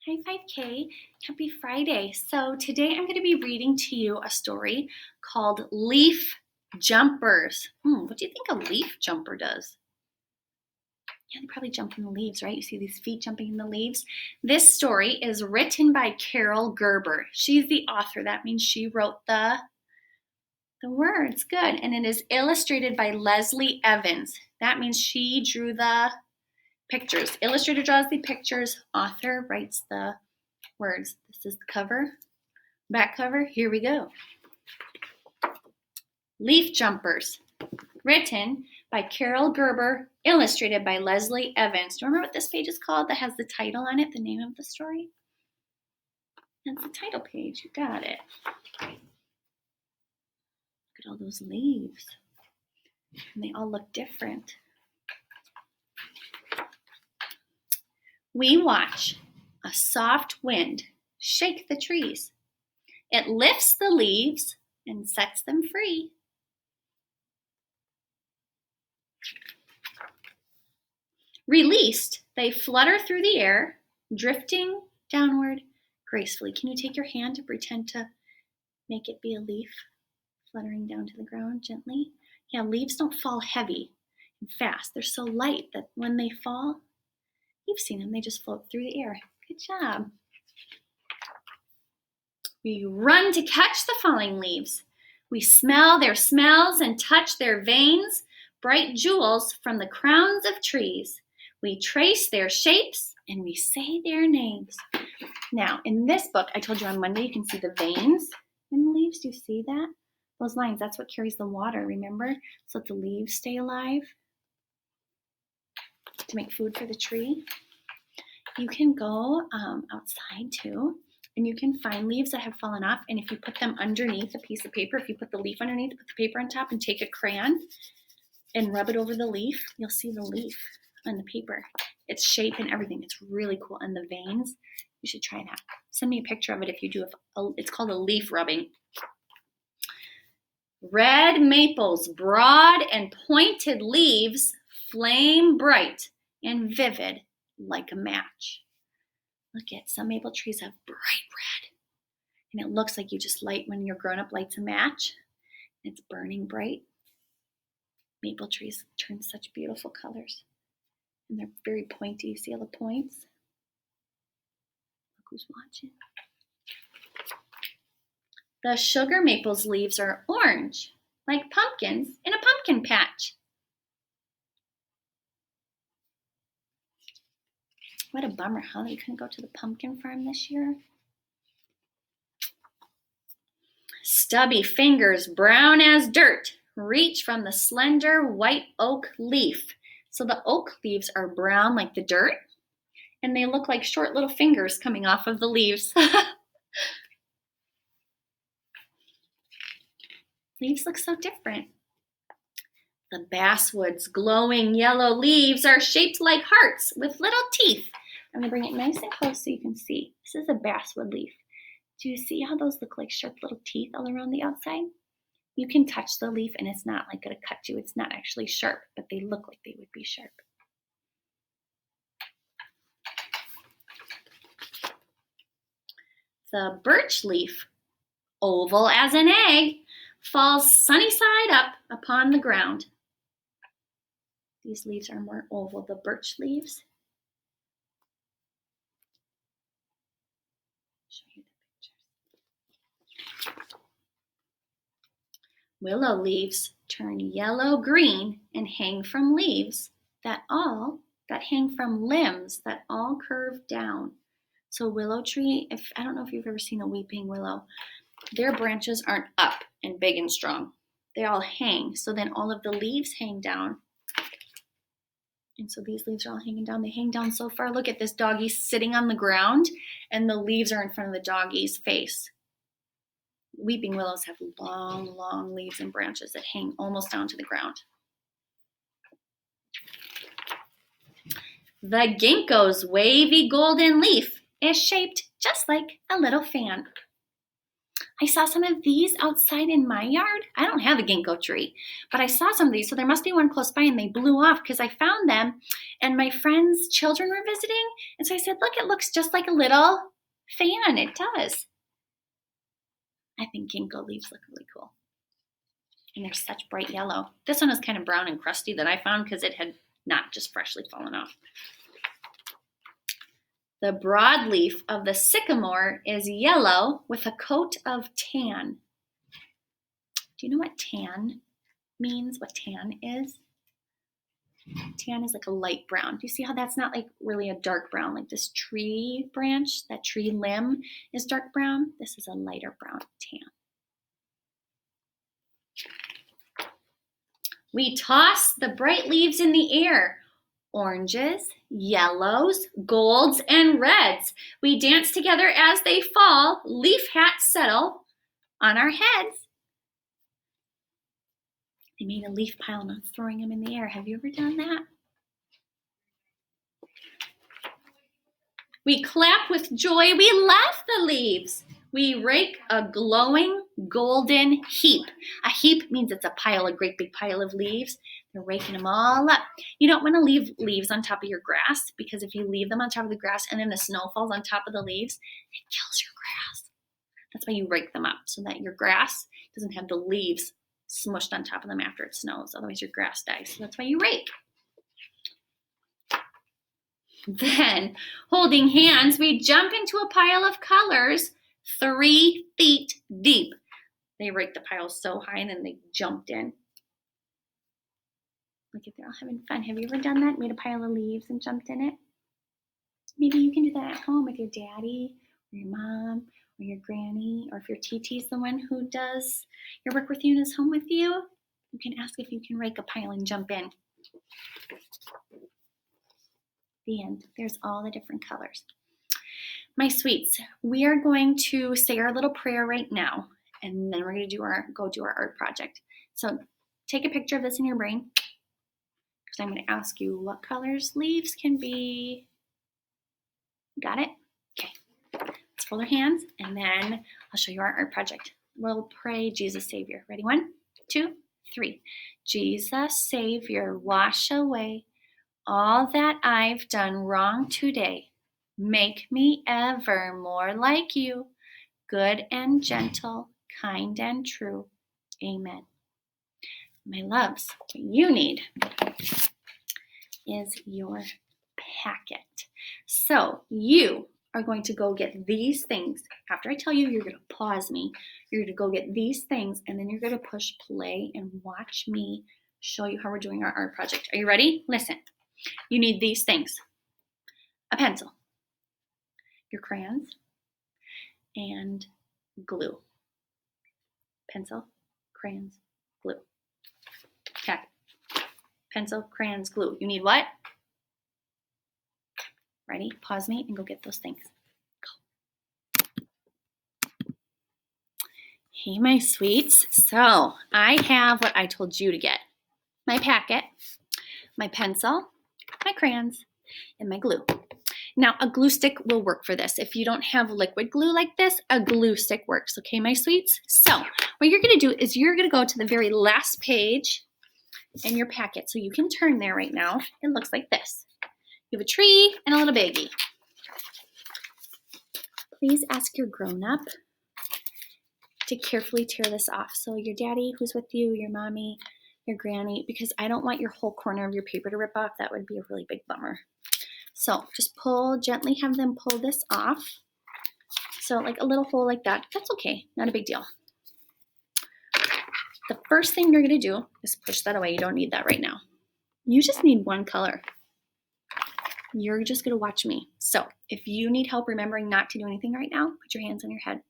Hi 5K, happy Friday. So today I'm going to be reading to you a story called Leaf Jumpers. What do you think a leaf jumper does? Yeah, they probably jump in the leaves, right? You see these feet jumping in the leaves. This story is written by Carol Gerber. She's the author. That means she wrote the words. Good. And it is illustrated by Leslie Evans. That means she drew the pictures. Illustrator draws the pictures. Author writes the words. This is the cover, back cover. Here we go. Leaf Jumpers, written by Carol Gerber, illustrated by Leslie Evans. Do you remember what this page is called that has the title on it, the name of the story? That's the title page. You got it. Look at all those leaves. And they all look different. We watch a soft wind shake the trees. It lifts the leaves and sets them free. Released, they flutter through the air, drifting downward gracefully. Can you take your hand to pretend to make it be a leaf fluttering down to the ground gently? Yeah, leaves don't fall heavy and fast. They're so light that when they fall, you've seen them, they just float through the air. Good job. We run to catch the falling leaves. We smell their smells and touch their veins, bright jewels from the crowns of trees. We trace their shapes and we say their names. Now, in this book, I told you on Monday, you can see the veins in the leaves. Do you see that? Those lines, that's what carries the water, remember? So that the leaves stay alive to make food for the tree. You can go outside too, and you can find leaves that have fallen off, and if you put them underneath a piece of paper, if you put the leaf underneath, put the paper on top, and take a crayon and rub it over the leaf, you'll see the leaf on the paper. Its shape and everything. It's really cool. And the veins, you should try that. Send me a picture of it if you do. It's called a leaf rubbing. Red maples, broad and pointed leaves, flame bright and vivid like a match. Look at some maple trees have bright red. And it looks like you just light when your grown-up lights a match. It's burning bright. Maple trees turn such beautiful colors. And they're very pointy. You see all the points? Look who's watching. The sugar maple's leaves are orange, like pumpkins in a pumpkin patch. What a bummer, huh? You couldn't go to the pumpkin farm this year. Stubby fingers, brown as dirt, reach from the slender white oak leaf. So the oak leaves are brown like the dirt, and they look like short little fingers coming off of the leaves. Leaves look so different. The basswood's glowing yellow leaves are shaped like hearts with little teeth. I'm going to bring it nice and close so you can see. This is a basswood leaf. Do you see how those look like sharp little teeth all around the outside? You can touch the leaf and it's not like going to cut you. It's not actually sharp, but they look like they would be sharp. The birch leaf, oval as an egg, falls sunny side up upon the ground. These leaves are more oval, the birch leaves. Show you the pictures. Willow leaves turn yellow-green and hang from leaves that hang from limbs that all curve down. So willow tree, I don't know if you've ever seen a weeping willow, their branches aren't up and big and strong. They all hang. So then all of the leaves hang down. And so these leaves are all hanging down. They hang down so far. Look at this doggy sitting on the ground, and the leaves are in front of the doggy's face. Weeping willows have long, long leaves and branches that hang almost down to the ground. The ginkgo's wavy golden leaf is shaped just like a little fan. I saw some of these outside in my yard. I don't have a ginkgo tree, but I saw some of these, so there must be one close by, and they blew off because I found them, and my friend's children were visiting, and so I said, look, it looks just like a little fan. It does. I think ginkgo leaves look really cool, and they're such bright yellow. This one is kind of brown and crusty that I found because it had not just freshly fallen off. The broadleaf of the sycamore is yellow with a coat of tan. Do you know what tan means? What tan is? Tan is like a light brown. Do you see how that's not like really a dark brown? Like this tree branch, that tree limb is dark brown. This is a lighter brown tan. We toss the bright leaves in the air. Oranges, yellows, golds, and reds. We dance together as they fall. Leaf hats settle on our heads. They made a leaf pile and I was throwing them in the air. Have you ever done that? We clap with joy. We laugh the leaves. We rake a glowing golden heap. A heap means it's a pile, a great big pile of leaves. They're raking them all up. You don't want to leave leaves on top of your grass, because if you leave them on top of the grass and then the snow falls on top of the leaves, it kills your grass. That's why you rake them up, so that your grass doesn't have the leaves smushed on top of them after it snows. Otherwise your grass dies. So that's why you rake. Then, holding hands, we jump into a pile of colors 3 feet deep. They raked the pile so high and then they jumped in. Look at, they're all having fun. Have you ever done that? Made a pile of leaves and jumped in it? Maybe you can do that at home with your daddy or your mom or your granny, or if your TT's the one who does your work with you and is home with you, you can ask if you can rake a pile and jump in. The end. There's all the different colors. My sweets, we are going to say our little prayer right now, and then we're going to go do our art project. So take a picture of this in your brain, because I'm going to ask you what colors leaves can be. Got it? Okay. Let's fold our hands, and then I'll show you our art project. We'll pray Jesus Savior. Ready? 1, 2, 3. Jesus Savior, wash away all that I've done wrong today. Make me ever more like you, good and gentle, kind and true. Amen. My loves, what you need is your packet. So you are going to go get these things. After I tell you, you're going to pause me. You're going to go get these things, and then you're going to push play and watch me show you how we're doing our art project. Are you ready? Listen. You need these things. A pencil, your crayons, and glue. Pencil, crayons, glue. Okay. Pencil, crayons, glue. You need what? Ready? Pause me and go get those things. Go. Hey, my sweets. So I have what I told you to get. My packet, my pencil, my crayons, and my glue. Now, a glue stick will work for this. If you don't have liquid glue like this, a glue stick works. Okay, my sweets? So what you're going to do is you're going to go to the very last page in your packet. So you can turn there right now. It looks like this. You have a tree and a little baby. Please ask your grown-up to carefully tear this off. So your daddy who's with you, your mommy, your granny, because I don't want your whole corner of your paper to rip off. That would be a really big bummer. So just gently have them pull this off. So like a little hole like that, that's okay, not a big deal. The first thing you're gonna do is push that away. You don't need that right now. You just need one color. You're just gonna watch me. So if you need help remembering not to do anything right now, put your hands on your head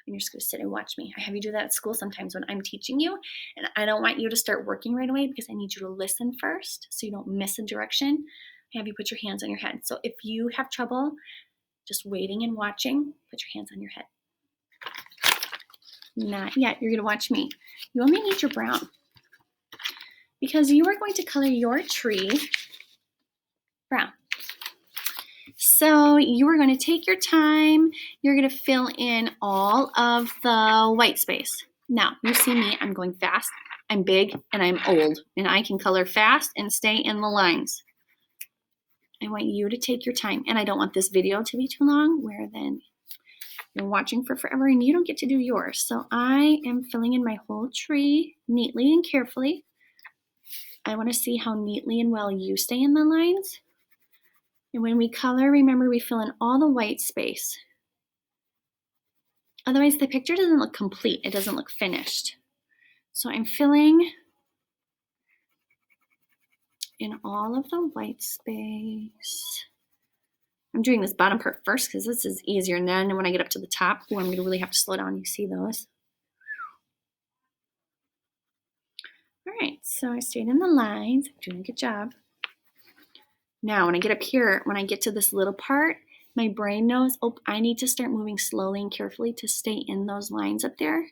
and you're just gonna sit and watch me. I have you do that at school sometimes when I'm teaching you, and I don't want you to start working right away because I need you to listen first so you don't miss a direction. I have you put your hands on your head. So if you have trouble just waiting and watching, put your hands on your head. Not yet. You're gonna watch me. You only need your brown because you are going to color your tree brown. So you are going to take your time. You're going to fill in all of the white space. Now, you see me, I'm going fast, I'm big, and I'm old, and I can color fast and stay in the lines. I want you to take your time, and I don't want this video to be too long, where then you're watching for forever and you don't get to do yours. So I am filling in my whole tree neatly and carefully. I want to see how neatly and well you stay in the lines. And when we color, remember we fill in all the white space. Otherwise, the picture doesn't look complete. It doesn't look finished. So I'm filling in all of the white space. I'm doing this bottom part first because this is easier. And then when I get up to the top, I'm going to really have to slow down. You see those? All right, so I stayed in the lines. I'm doing a good job. Now, when I get up here, when I get to this little part, my brain knows, oh, I need to start moving slowly and carefully to stay in those lines up there.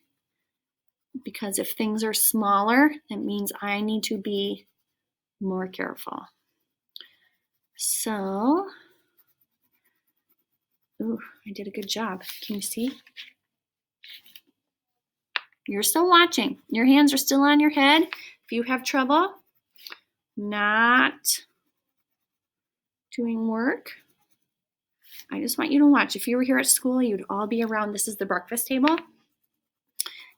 Because if things are smaller, that means I need to be more careful. So, ooh, I did a good job. Can you see? You're still watching. Your hands are still on your head. If you have trouble not doing work, I just want you to watch. If you were here at school, you'd all be around. This is the breakfast table.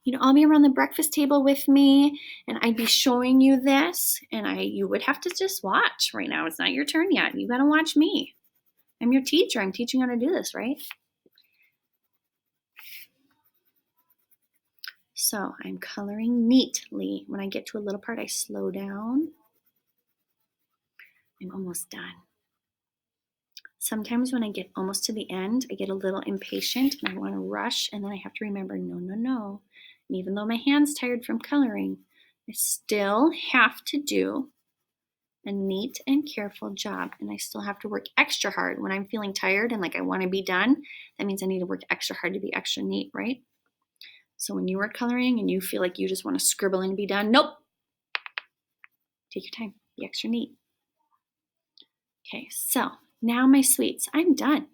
You'd all be around the breakfast table with me, and I'd be showing you this, and you would have to just watch right now. It's not your turn yet. You gotta watch me. I'm your teacher. I'm teaching you how to do this, right? So I'm coloring neatly. When I get to a little part, I slow down. I'm almost done. Sometimes when I get almost to the end, I get a little impatient and I want to rush, and then I have to remember, no, no, no. And even though my hand's tired from coloring, I still have to do a neat and careful job, and I still have to work extra hard. When I'm feeling tired and like I want to be done, that means I need to work extra hard to be extra neat, right? So when you are coloring and you feel like you just want to scribble and be done, nope. Take your time, be extra neat. Okay, so now my sweets, I'm done.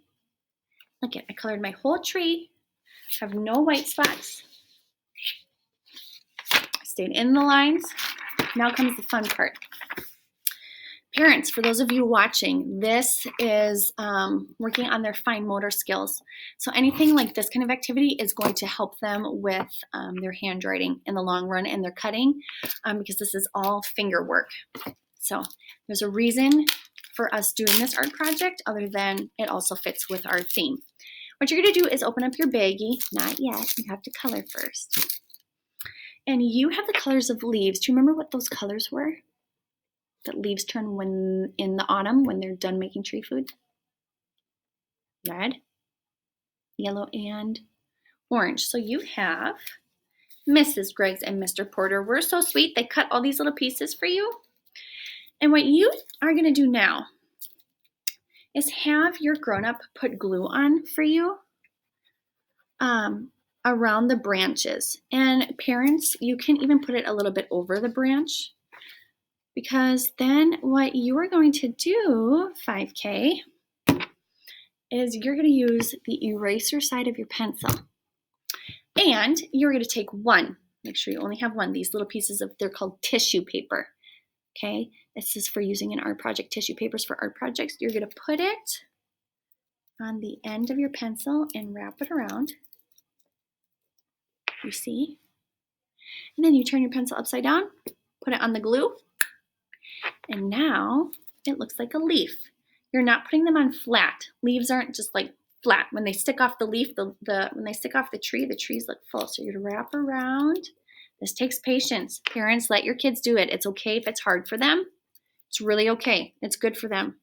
Look at, I colored my whole tree, have no white spots. I stayed in the lines. Now comes the fun part. Parents, for those of you watching, this is working on their fine motor skills. So anything like this kind of activity is going to help them with their handwriting in the long run and their cutting, because this is all finger work. So there's a reason for us doing this art project other than it also fits with our theme. What you're going to do is open up your baggie. Not yet. You have to color first. And you have the colors of leaves. Do you remember what those colors were? That leaves turn when in the autumn when they're done making tree food? Red, yellow, and orange. So you have Mrs. Griggs and Mr. Porter. We're so sweet. They cut all these little pieces for you. And what you are going to do now is have your grown-up put glue on for you around the branches. And parents, you can even put it a little bit over the branch, because then what you are going to do, 5K, is you're going to use the eraser side of your pencil. And you're going to take one, make sure you only have one, these little pieces of, they're called tissue paper. Okay, this is for using in art project, tissue papers for art projects. You're going to put it on the end of your pencil and wrap it around. You see? And then you turn your pencil upside down, put it on the glue, and now it looks like a leaf. You're not putting them on flat. Leaves aren't just like flat. When they stick off the leaf, when they stick off the trees look full. So you're going to wrap around. This takes patience. Parents, let your kids do it. It's okay if it's hard for them. It's really okay. It's good for them.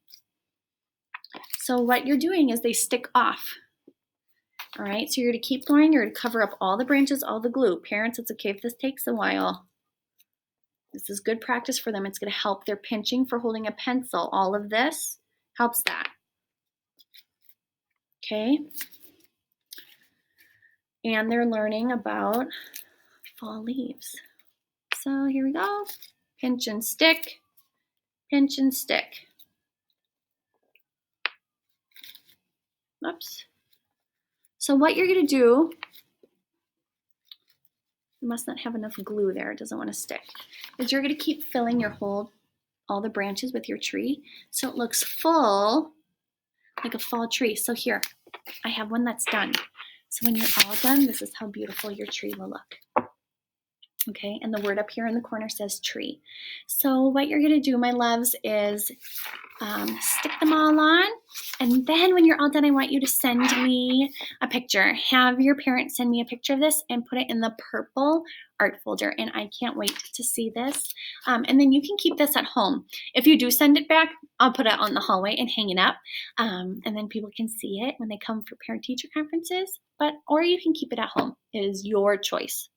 So what you're doing is they stick off. All right, so you're going to keep going. You're going to cover up all the branches, all the glue. Parents, it's okay if this takes a while. This is good practice for them. It's going to help their pinching for holding a pencil. All of this helps that. Okay. And they're learning about fall leaves. So here we go. Pinch and stick. Pinch and stick. Oops. So what you're going to do, you must not have enough glue there, it doesn't want to stick, is you're going to keep filling your whole, all the branches with your tree so it looks full, like a fall tree. So here, I have one that's done. So when you're all done, this is how beautiful your tree will look. Okay, and the word up here in the corner says tree. So what you're gonna do, my loves, is stick them all on, and then when you're all done, I want you to send me a picture. Have your parents send me a picture of this and put it in the purple art folder, and I can't wait to see this. And then you can keep this at home. If you do send it back, I'll put it on the hallway and hang it up, and then people can see it when they come for parent-teacher conferences, or you can keep it at home. It is your choice.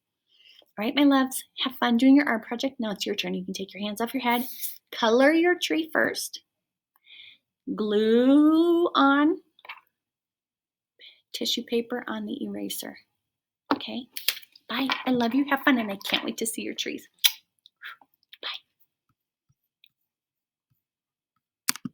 All right, my loves, have fun doing your art project. Now it's your turn. You can take your hands off your head, color your tree first, glue on tissue paper on the eraser. Okay, bye. I love you. Have fun, and I can't wait to see your trees.